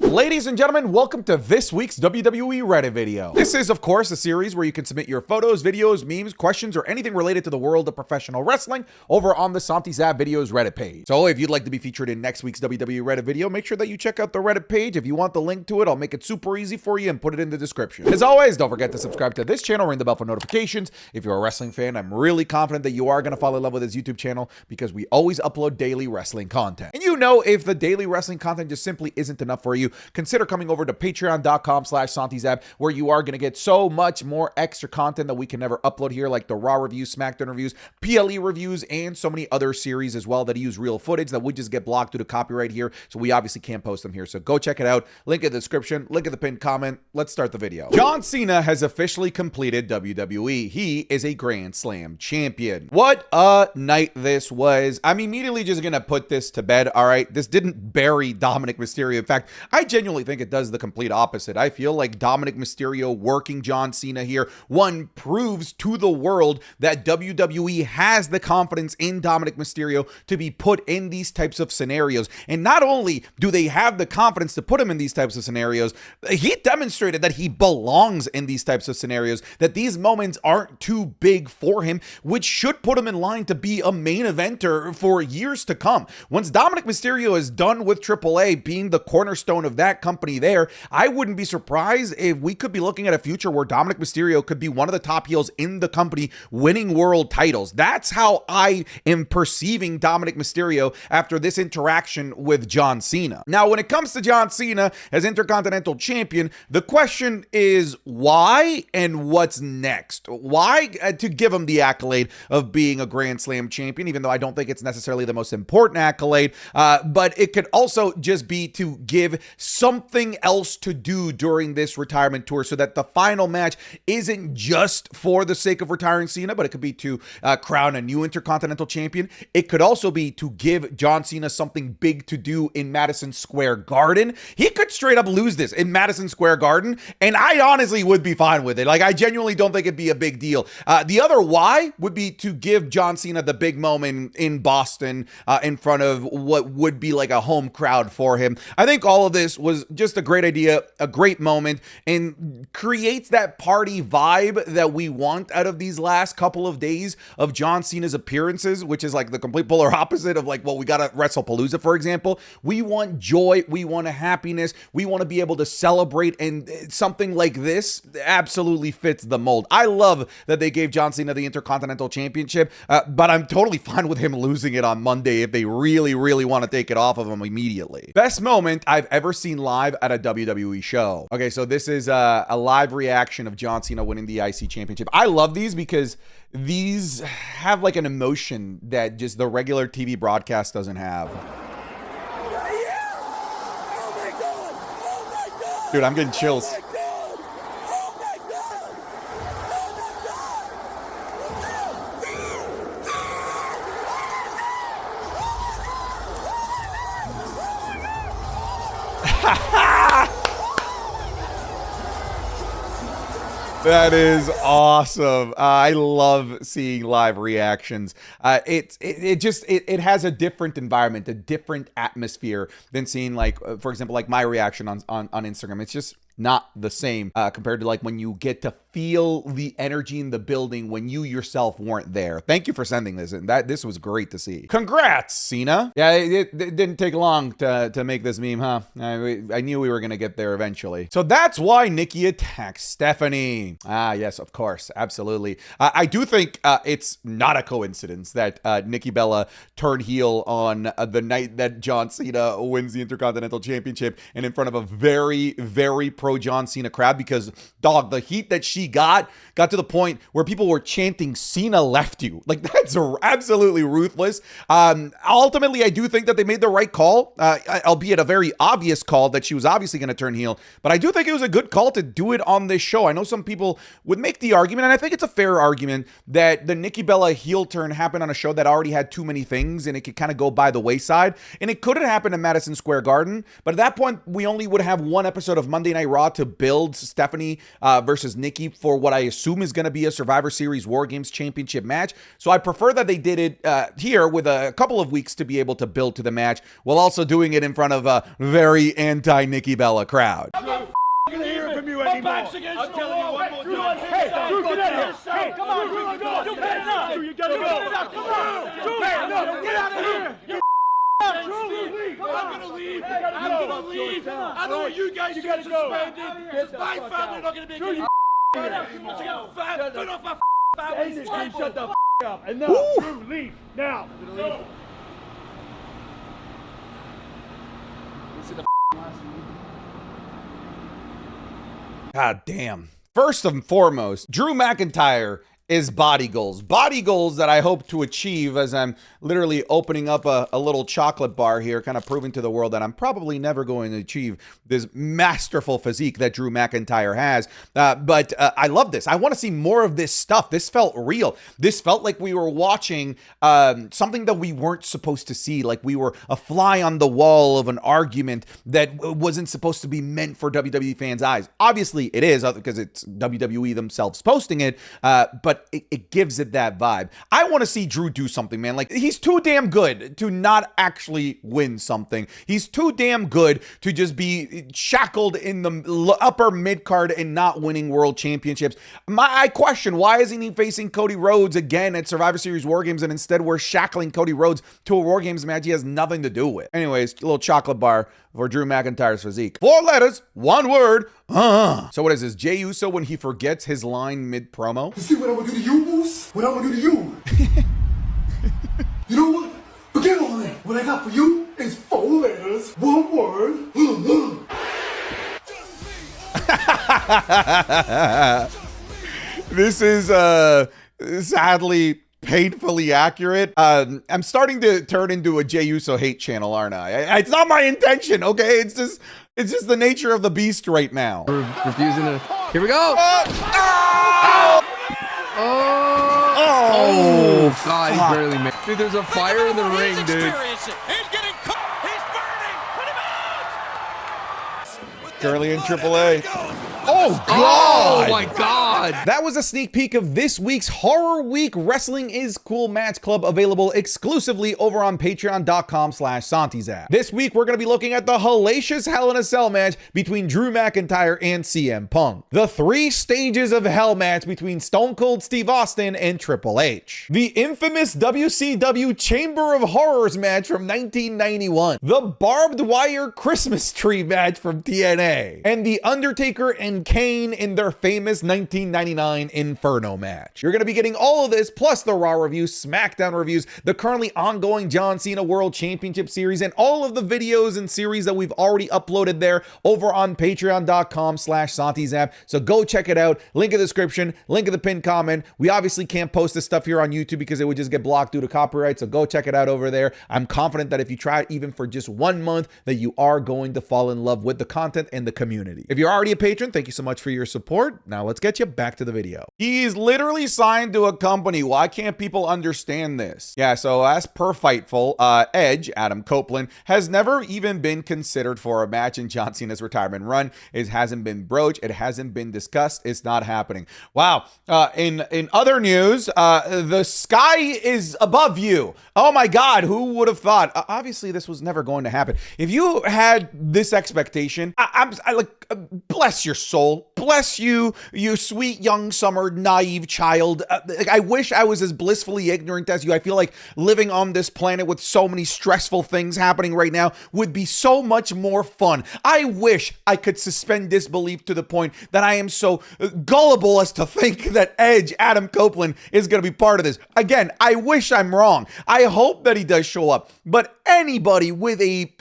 Ladies and gentlemen, welcome to this week's WWE Reddit video. This is, of course, a series where you can submit your photos, videos, memes, questions, or anything related to the world of professional wrestling over on the Santi Zap Videos Reddit page. So if you'd like to be featured in next week's WWE Reddit video, make sure that you check out the Reddit page. If you want the link to it, I'll make it super easy for you and put it in the description. As always, don't forget to subscribe to this channel, ring the bell for notifications. If you're a wrestling fan, I'm really confident that you are going to fall in love with this YouTube channel because we always upload daily wrestling content. And you know, if the daily wrestling content just simply isn't enough for you, consider coming over to patreon.com/SantiZap, where you are going to get so much more extra content that we can never upload here, like the Raw reviews, SmackDown reviews, PLE reviews, and so many other series as well that use real footage that would just get blocked due to copyright here, so we obviously can't post them here. So go check it out. Link in the description, link in the pinned comment. Let's start the video. John Cena has officially completed WWE. He is a Grand Slam champion. What a night this was. I'm immediately just going to put this to bed, all right? This didn't bury Dominic Mysterio. In fact, I genuinely think it does the complete opposite. I feel like Dominic Mysterio working John Cena here, one, proves to the world that WWE has the confidence in Dominic Mysterio to be put in these types of scenarios. And not only do they have the confidence to put him in these types of scenarios, he demonstrated that he belongs in these types of scenarios, that these moments aren't too big for him, which should put him in line to be a main eventer for years to come. Once Dominic Mysterio is done with AAA being the cornerstone of that company there, I wouldn't be surprised if we could be looking at a future where Dominic Mysterio could be one of the top heels in the company winning world titles. That's how I am perceiving Dominic Mysterio after this interaction with John Cena. Now, when it comes to John Cena as Intercontinental Champion, the question is why and what's next? Why to give him the accolade of being a Grand Slam champion, even though I don't think it's necessarily the most important accolade, but it could also just be to give something else to do during this retirement tour so that the final match isn't just for the sake of retiring Cena, but it could be to crown a new Intercontinental Champion. It could also be to give John Cena something big to do in Madison Square Garden. He could straight up lose this in Madison Square Garden, and I honestly would be fine with it. Like, I genuinely don't think it'd be a big deal. The other why would be to give John Cena the big moment in Boston in front of what would be like a home crowd for him. I think all of this was just a great idea, a great moment, and creates that party vibe that we want out of these last couple of days of John Cena's appearances, which is like the complete polar opposite of like what we got at WrestlePalooza, for example. We want joy, we want a happiness, we want to be able to celebrate, and something like this absolutely fits the mold. I love that they gave John Cena the Intercontinental Championship, but I'm totally fine with him losing it on Monday if they really, really want to take it off of him immediately. Best moment I've ever seen live at a WWE show. Okay, so this is a live reaction of John Cena winning the IC Championship. I love these because these have like an emotion that just the regular TV broadcast doesn't have. Dude, I'm getting chills. That is awesome. I love seeing live reactions. It has a different environment, a different atmosphere than seeing, like, for example, like my reaction on Instagram. It's just not the same compared to like when you get to feel the energy in the building when you yourself weren't there. Thank you for sending this, and this was great to see. Congrats, Cena. Yeah, it didn't take long to make this meme, huh? I knew we were gonna get there eventually. So that's why Nikki attacks Stephanie. Ah, yes, of course, absolutely. I do think it's not a coincidence that Nikki Bella turned heel on the night that John Cena wins the Intercontinental Championship and in front of a very, very pro John Cena crowd, because dog, the heat that she got to the point where people were chanting "Cena left you." Like, that's absolutely ruthless. Ultimately, I do think that they made the right call, albeit a very obvious call that she was obviously going to turn heel, but I do think it was a good call to do it on this show. I know some people would make the argument, and I think it's a fair argument, that the Nikki Bella heel turn happened on a show that already had too many things and it could kind of go by the wayside, and it could have happened in Madison Square Garden, but at that point we only would have one episode of Monday Night Raw Raw to build Stephanie versus Nikki for what I assume is going to be a Survivor Series War Games Championship match. So I prefer that they did it here with a couple of weeks to be able to build to the match while also doing it in front of a very anti-Nikki Bella crowd. I'm not gonna hear from you anymore. I'm telling you one more time. Hey, Drew, get out of here. Hey, come on, Drew, go. You better not. Drew, you gotta go. Come on. Drew, get out of here. I'm gonna leave. I'm gonna leave. I know what you guys got suspended. It's my family not gonna be getting shut the up. Enough. Drew, leave now. Go. God damn. First and foremost, Drew McIntyre is body goals. Body goals that I hope to achieve as I'm literally opening up a little chocolate bar here, kind of proving to the world that I'm probably never going to achieve this masterful physique that Drew McIntyre has. But I love this. I want to see more of this stuff. This felt real. This felt like we were watching something that we weren't supposed to see, like we were a fly on the wall of an argument that wasn't supposed to be meant for WWE fans' eyes. Obviously, it is, because it's WWE themselves posting it, but it gives it that vibe. I want to see Drew do something, man. Like, he's too damn good to not actually win something. He's too damn good to just be shackled in the upper mid-card and not winning world championships. I question, why isn't he facing Cody Rhodes again at Survivor Series War Games, and instead we're shackling Cody Rhodes to a War Games match he has nothing to do with? Anyways, a little chocolate bar for Drew McIntyre's physique. 4 letters, 1 word. So what is this? Jey Uso when he forgets his line mid-promo? You see what I'm gonna do to you, Moose? What I'm gonna do to you? You know what? Forget all that. What I got for you is 4 letters, 1 word. This is sadly painfully accurate. I'm starting to turn into a Jey Uso hate channel, aren't I? It's not my intention, okay? It's just the nature of the beast right now. We're refusing to. Here we go. Oh, God, he barely made. Dude, there's a fire in the ring, dude. He's getting caught. He's burning. Put him out. Curly and AAA. Oh, God! Oh, my God! That was a sneak peek of this week's Horror Week Wrestling is Cool Match Club, available exclusively over on patreon.com/SantiZap. This week, we're going to be looking at the hellacious Hell in a Cell match between Drew McIntyre and CM Punk. The 3 stages of Hell match between Stone Cold Steve Austin and Triple H. The infamous WCW Chamber of Horrors match from 1991. The barbed wire Christmas tree match from TNA. And The Undertaker and Kane in their famous 1999 Inferno match. You're going to be getting all of this, plus the Raw reviews, SmackDown reviews, the currently ongoing John Cena World Championship Series, and all of the videos and series that we've already uploaded there over on patreon.com/SantiZap. So go check it out. Link in the description, link in the pinned comment. We obviously can't post this stuff here on YouTube because it would just get blocked due to copyright. So go check it out over there. I'm confident that if you try it even for just 1 month, that you are going to fall in love with the content and the community. If you're already a patron, thank you so much for your support. Now let's get you back to the video. He's literally signed to a company. Why can't people understand this? Yeah, so as per Fightful, Edge, Adam Copeland, has never even been considered for a match in John Cena's retirement run. It hasn't been broached. It hasn't been discussed. It's not happening. Wow. In other news, the sky is above you. Oh my God, who would have thought? Obviously, this was never going to happen. If you had this expectation, I like, bless your soul. Bless you, you sweet young summer naive child. I wish I was as blissfully ignorant as you. I feel like living on this planet with so many stressful things happening right now would be so much more fun. I wish I could suspend disbelief to the point that I am so gullible as to think that Edge, Adam Copeland, is going to be part of this. Again, I wish I'm wrong. I hope that he does show up. But anybody with a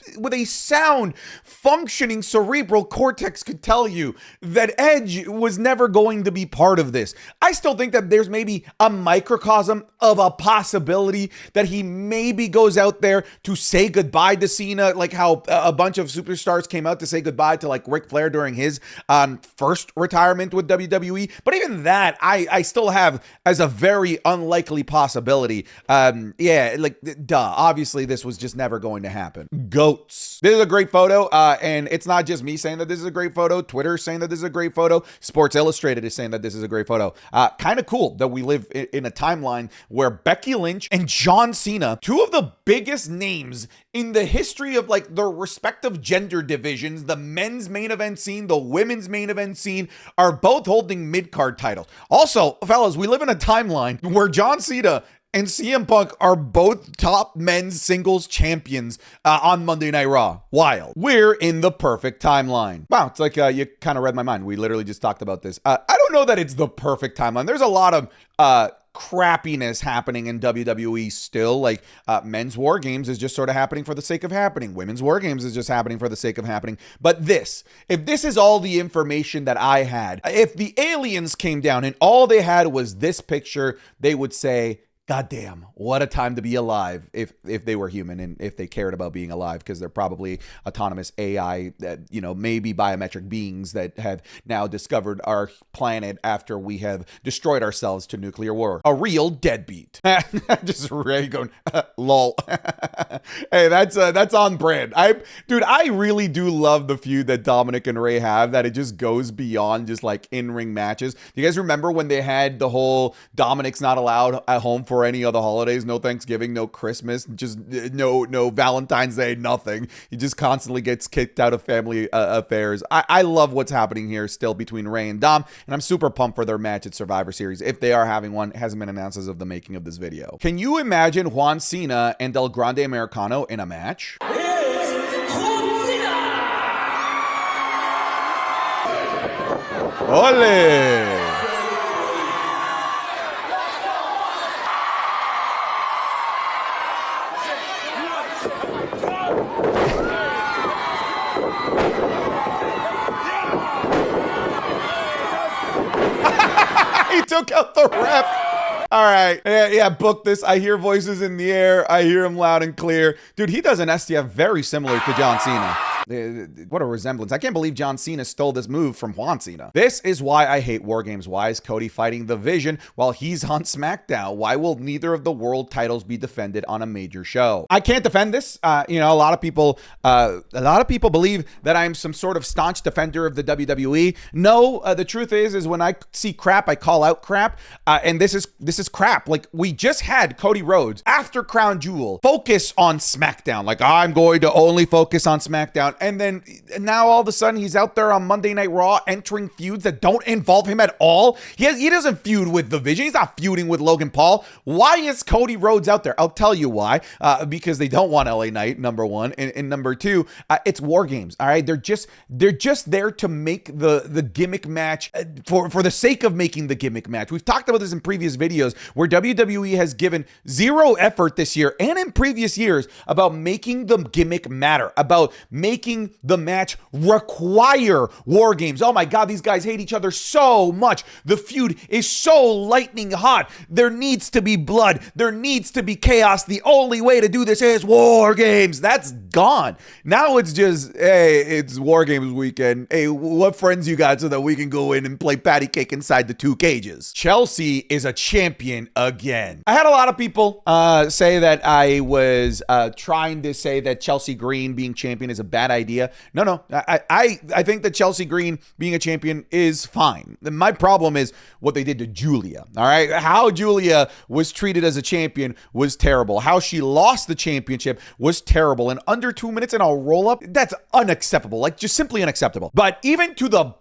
sound, functioning cerebral cortex could tell you that Edge was never going to be part of this. I still think that there's maybe a microcosm of a possibility that he maybe goes out there to say goodbye to Cena, like how a bunch of superstars came out to say goodbye to like Ric Flair during his first retirement with WWE. But even that, I still have as a very unlikely possibility. Yeah, like, duh. Obviously, this was just never going to happen. Goats. This is a great photo, and it's not just me saying that this is a great photo. Twitter's saying that this is a great photo. Sports Illustrated is saying that this is a great photo. Kind of cool that we live in a timeline where Becky Lynch and John Cena, two of the biggest names in the history of like the respective gender divisions, the men's main event scene, the women's main event scene, are both holding mid-card titles. Also, fellas, we live in a timeline where John Cena and CM Punk are both top men's singles champions on Monday Night Raw. Wild. We're in the perfect timeline. Wow, it's like you kind of read my mind. We literally just talked about this. I don't know that it's the perfect timeline. There's a lot of crappiness happening in WWE still. Like men's War Games is just sort of happening for the sake of happening. Women's War Games is just happening for the sake of happening. But if this is all the information that I had, if the aliens came down and all they had was this picture, they would say, God damn, what a time to be alive if they were human and if they cared about being alive, because they're probably autonomous AI, maybe biometric beings that have now discovered our planet after we have destroyed ourselves to nuclear war. A real deadbeat. Just Ray going, lol. Hey, that's on brand. I really do love the feud that Dominic and Rey have, that it just goes beyond just like in-ring matches. Do you guys remember when they had the whole Dominic's not allowed at home for any other holidays, no Thanksgiving, no Christmas, just no Valentine's Day, nothing. He just constantly gets kicked out of family affairs. I love what's happening here still between Rey and Dom, and I'm super pumped for their match at Survivor Series. If they are having one, it hasn't been announced as of the making of this video. Can you imagine Juan Cena and El Grande Americano in a match? Ole! He took out the ref. All right. Yeah, book this. I hear voices in the air. I hear him loud and clear. Dude, he does an STF very similar to John Cena. What a resemblance. I can't believe John Cena stole this move from Juan Cena. This is why I hate War Games. Why is Cody fighting the Vision while he's on SmackDown? Why will neither of the world titles be defended on a major show? I can't defend this. A lot of people believe that I'm some sort of staunch defender of the WWE. No, the truth is when I see crap, I call out crap. And this is crap. Like, we just had Cody Rhodes after Crown Jewel focus on SmackDown. Like, I'm going to only focus on SmackDown. And then now all of a sudden he's out there on Monday Night Raw entering feuds that don't involve him at all. He doesn't feud with the Vision. He's not feuding with Logan Paul. Why is Cody Rhodes out there? I'll tell you why. Because they don't want LA Knight, number one. And number two, it's War Games. All right. They're just there to make the gimmick match for the sake of making the gimmick match. We've talked about this in previous videos where WWE has given zero effort this year and in previous years about making the gimmick matter, about making the match require War Games. Oh my God, these guys hate each other so much. The feud is so lightning hot. There needs to be blood. There needs to be chaos. The only way to do this is War Games. That's gone. Now it's just, hey, it's War Games weekend. Hey, what friends you got so that we can go in and play patty cake inside the two cages? Chelsea is a champion again. I had a lot of people say that I was trying to say that Chelsea Green being champion is a bad idea. No. I think that Chelsea Green being a champion is fine. My problem is what they did to Julia. All right. How Julia was treated as a champion was terrible. How she lost the championship was terrible. And under 2 minutes and I'll roll up. That's unacceptable. Like, just simply unacceptable. But even to the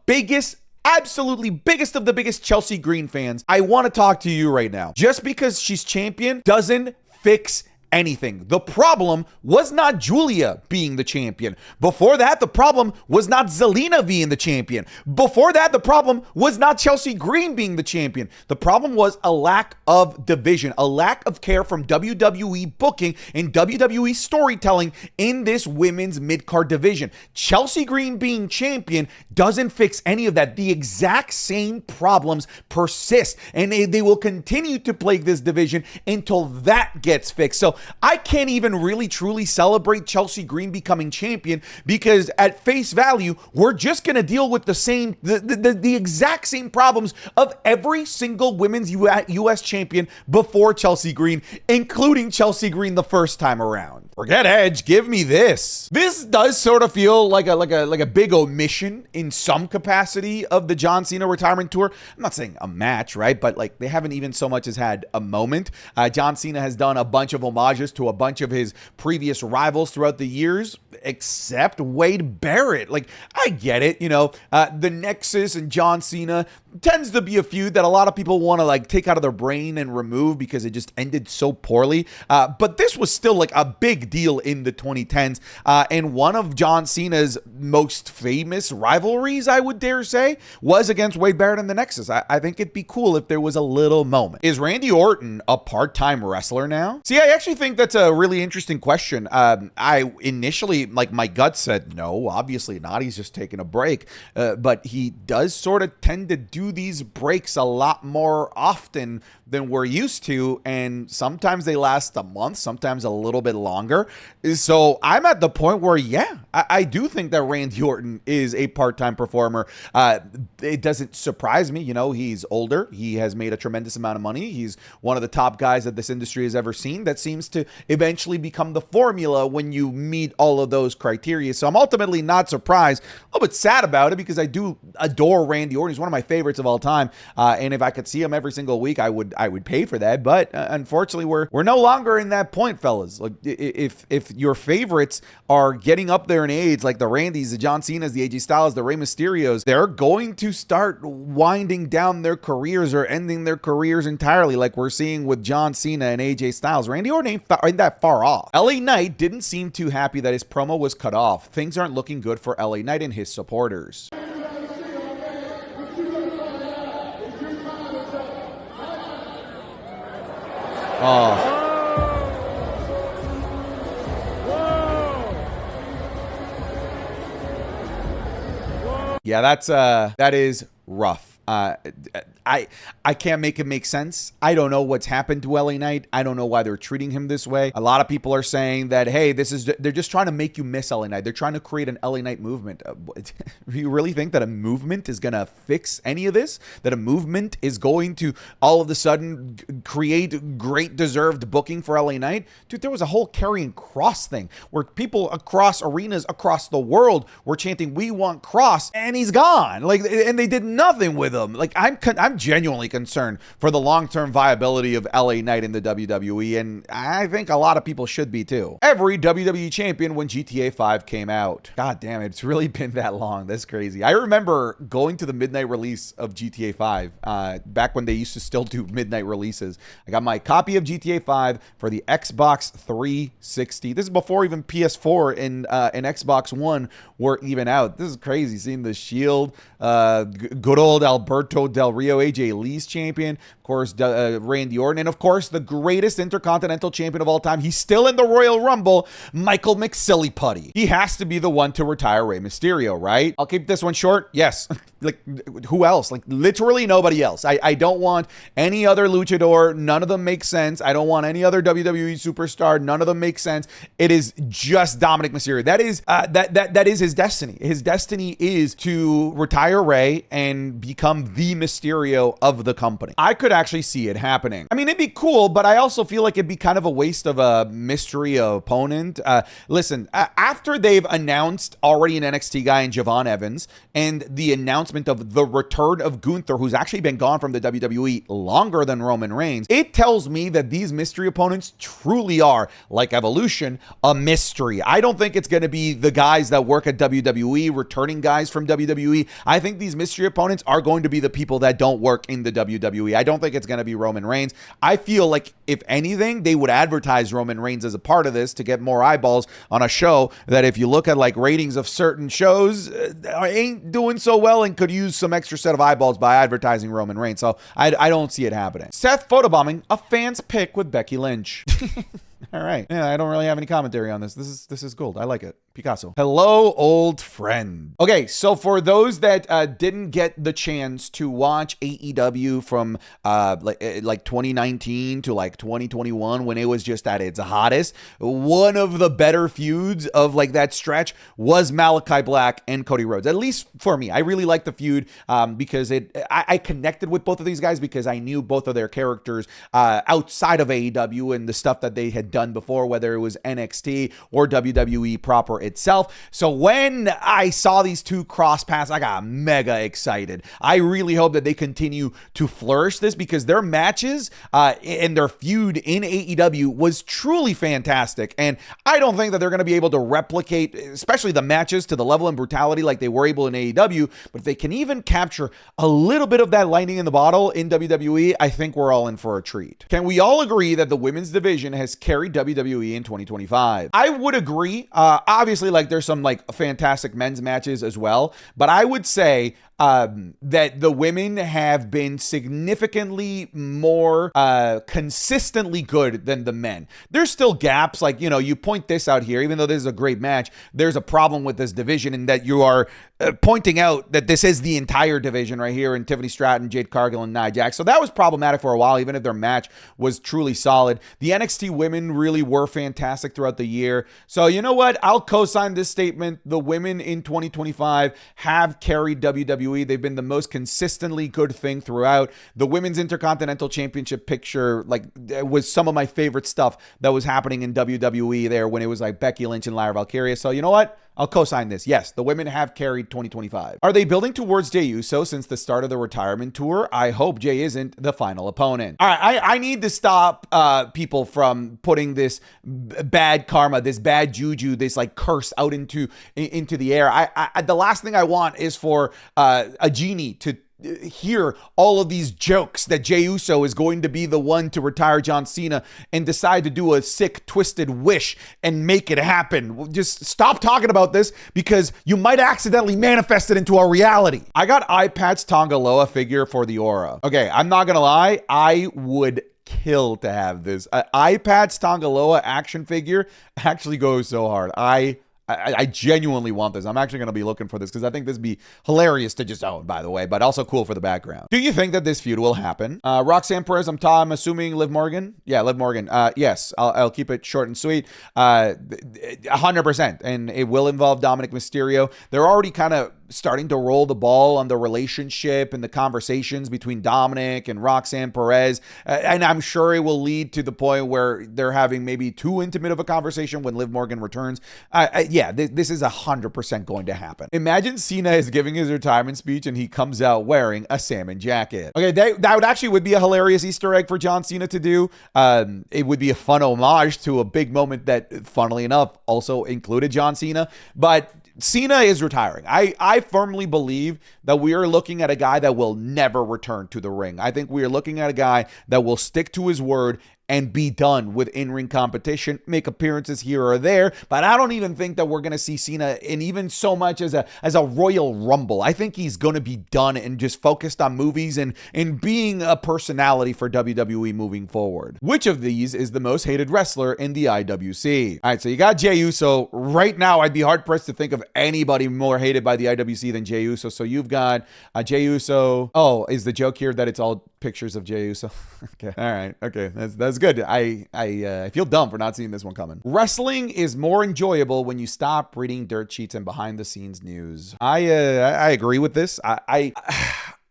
absolutely biggest of the biggest Chelsea Green fans, I want to talk to you right now. Just because she's champion doesn't fix anything. The problem was not Julia being the champion. Before that, the problem was not Zelina being the champion. Before that, the problem was not Chelsea Green being the champion. The problem was a lack of division, a lack of care from WWE booking and WWE storytelling in this women's mid-card division. Chelsea Green being champion doesn't fix any of that. The exact same problems persist, and they will continue to plague this division until that gets fixed. So I can't even really truly celebrate Chelsea Green becoming champion, because at face value, we're just going to deal with the exact same problems of every single women's U.S. champion before Chelsea Green, including Chelsea Green the first time around. Forget Edge, give me this. This does sort of feel like a big omission in some capacity of the John Cena retirement tour. I'm not saying a match, right? But like, they haven't even so much as had a moment. John Cena has done a bunch of homages to a bunch of his previous rivals throughout the years, except Wade Barrett. Like, I get it, you know, the Nexus and John Cena tends to be a feud that a lot of people want to like take out of their brain and remove because it just ended so poorly. But this was still like a big deal in the 2010s, and one of John Cena's most famous rivalries, I would dare say, was against Wade Barrett and the Nexus. I think it'd be cool if there was a little moment. Is Randy Orton a part-time wrestler now? See, I actually think that's a really interesting question. I initially, like, my gut said no, obviously not. He's just taking a break, but he does sort of tend to do these breaks a lot more often than we're used to, and sometimes they last a month, sometimes a little bit longer. So I'm at the point where, yeah, I do think that Randy Orton is a part-time performer. It doesn't surprise me. You know, he's older. He has made a tremendous amount of money. He's one of the top guys that this industry has ever seen. That seems to eventually become the formula when you meet all of those criteria. So I'm ultimately not surprised. A little bit sad about it, because I do adore Randy Orton. He's one of my favorites of all time. And if I could see him every single week, I would pay for that. But unfortunately, we're no longer in that point, fellas. Like, if your favorites are getting up there in age, like the Randys, the John Cenas, the AJ Styles, the Rey Mysterios, they're going to start winding down their careers or ending their careers entirely, like we're seeing with John Cena and AJ Styles. Randy Orton ain't that far off. LA Knight didn't seem too happy that his promo was cut off. Things aren't looking good for LA Knight and his supporters. Oh. Yeah, that is rough. I can't make it make sense. I don't know what's happened to LA Knight. I don't know why they're treating him this way. A lot of people are saying that, hey, they're just trying to make you miss LA Knight. They're trying to create an LA Knight movement. Do you really think that a movement is going to fix any of this? That a movement is going to all of a sudden create great deserved booking for LA Knight? Dude, there was a whole Karrion Kross thing where people across arenas across the world were chanting, "We want Kross," and he's gone. Like, and they did nothing with him. Like, I'm genuinely concerned for the long-term viability of LA Knight in the WWE, and I think a lot of people should be too. Every WWE champion when GTA 5 came out. God damn it, it's really been that long. That's crazy. I remember going to the midnight release of GTA 5 back when they used to still do midnight releases. I got my copy of GTA 5 for the Xbox 360. This is before even PS4 and Xbox One were even out. This is crazy, seeing the Shield, good old Alberto Del Rio, AJ Lee's champion, of course, Randy Orton, and of course, the greatest Intercontinental champion of all time. He's still in the Royal Rumble, Michael McSillyputty. He has to be the one to retire Rey Mysterio, right? I'll keep this one short. Yes. Like, who else? Like, literally nobody else. I don't want any other luchador. None of them make sense. I don't want any other WWE superstar. None of them make sense. It is just Dominic Mysterio. That is that is his destiny. His destiny is to retire Rey and become the Mysterio of the company. I could actually see it happening. I mean, it'd be cool, but I also feel like it'd be kind of a waste of a mystery opponent. Listen, after they've announced already an NXT guy in Javon Evans and the announcement of the return of Gunther, who's actually been gone from the WWE longer than Roman Reigns, it tells me that these mystery opponents truly are, like Evolution, a mystery. I don't think it's going to be the guys that work at WWE, returning guys from WWE. I think these mystery opponents are going to to be the people that don't work in the WWE. I don't think it's going to be Roman Reigns. I feel like, if anything, they would advertise Roman Reigns as a part of this to get more eyeballs on a show that, if you look at like ratings of certain shows, ain't doing so well and could use some extra set of eyeballs by advertising Roman Reigns. So I don't see it happening. Seth photobombing a fan's pick with Becky Lynch. All right. Yeah, I don't really have any commentary on this. This is gold. I like it. Picasso. Hello, old friend. Okay, so for those that didn't get the chance to watch AEW from like 2019 to like 2021, when it was just at its hottest, one of the better feuds of like that stretch was Malakai Black and Cody Rhodes. At least for me, I really liked the feud because I connected with both of these guys because I knew both of their characters outside of AEW and the stuff that they had done before, whether it was NXT or WWE proper itself. So when I saw these two cross paths, I got mega excited. I really hope that they continue to flourish this, because their matches and their feud in AEW was truly fantastic. And I don't think that they're going to be able to replicate, especially the matches, to the level and brutality like they were able in AEW. But if they can even capture a little bit of that lightning in the bottle in WWE, I think we're all in for a treat. Can we all agree that the women's division has carried WWE in 2025? I would agree. Obviously, like, there's some like fantastic men's matches as well, but I would say that the women have been significantly more consistently good than the men. There's still gaps, like, you know, you point this out here, even though this is a great match, there's a problem with this division in that you are pointing out that this is the entire division right here in Tiffany Stratton, Jade Cargill, and Nia Jax. So that was problematic for a while, even if their match was truly solid. The NXT women really were fantastic throughout the year. So you know what? I'll co-sign this statement. The women in 2025 have carried WWE. They've been the most consistently good thing throughout. The Women's Intercontinental Championship picture, like, was some of my favorite stuff that was happening in WWE there when it was like Becky Lynch and Lyra Valkyria. So you know what? I'll co-sign this. Yes, the women have carried 2025. Are they building towards Jey Uso since the start of the retirement tour? I hope Jey isn't the final opponent. All right, I need to stop people from putting this bad karma, this bad juju, this like curse out into the air. I the last thing I want is for a genie to hear all of these jokes that Jey Uso is going to be the one to retire John Cena and decide to do a sick, twisted wish and make it happen. Just stop talking about this, because you might accidentally manifest it into a reality. I got iPad's Tonga Loa figure for the Aura. Okay, I'm not gonna lie, I would kill to have this. iPad's Tonga Loa action figure actually goes so hard. I genuinely want this. I'm actually going to be looking for this because I think this would be hilarious to just own, by the way, but also cool for the background. Do you think that this feud will happen? Roxanne Perez, I'm assuming Liv Morgan? Yeah, Liv Morgan. Yes, I'll keep it short and sweet. 100%. And it will involve Dominic Mysterio. They're already kind of starting to roll the ball on the relationship and the conversations between Dominic and Roxanne Perez. And I'm sure it will lead to the point where they're having maybe too intimate of a conversation when Liv Morgan returns. Yeah, this is 100% going to happen. Imagine Cena is giving his retirement speech and he comes out wearing a salmon jacket. Okay, that would be a hilarious Easter egg for John Cena to do. It would be a fun homage to a big moment that, funnily enough, also included John Cena. But Cena is retiring. I firmly believe that we are looking at a guy that will never return to the ring. I think we are looking at a guy that will stick to his word and be done with in-ring competition, make appearances here or there. But I don't even think that we're going to see Cena in even so much as a Royal Rumble. I think he's going to be done and just focused on movies and being a personality for WWE moving forward. Which of these is the most hated wrestler in the IWC? All right, so you got Jey Uso. Right now, I'd be hard-pressed to think of anybody more hated by the IWC than Jey Uso. So you've got Jey Uso. Oh, is the joke here that it's all pictures of Jey Uso? Okay. All right. Okay. That's good. I feel dumb for not seeing this one coming. Wrestling is more enjoyable when you stop reading dirt sheets and behind the scenes news. I agree with this.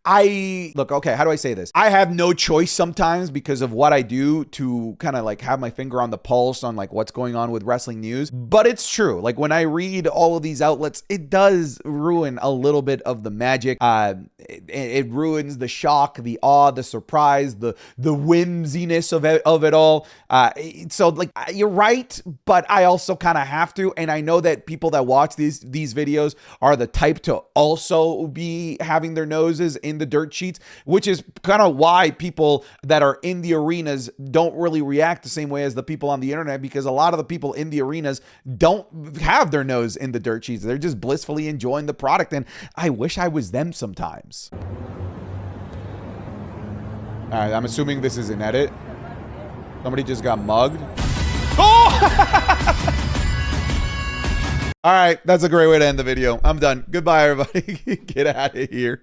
Look, okay, how do I say this? I have no choice sometimes because of what I do to kind of like have my finger on the pulse on like what's going on with wrestling news. But it's true. Like when I read all of these outlets, it does ruin a little bit of the magic. It ruins the shock, the awe, the surprise, the whimsiness of it all. So like, you're right, but I also kind of have to. And I know that people that watch these videos are the type to also be having their noses in in the dirt sheets, which is kind of why people that are in the arenas don't really react the same way as the people on the internet, because a lot of the people in the arenas don't have their nose in the dirt sheets. They're just blissfully enjoying the product, and I wish I was them sometimes. All right, I'm assuming this is an edit. Somebody just got mugged. Oh! All right, that's a great way to end the video. I'm done. Goodbye, everybody. Get out of here.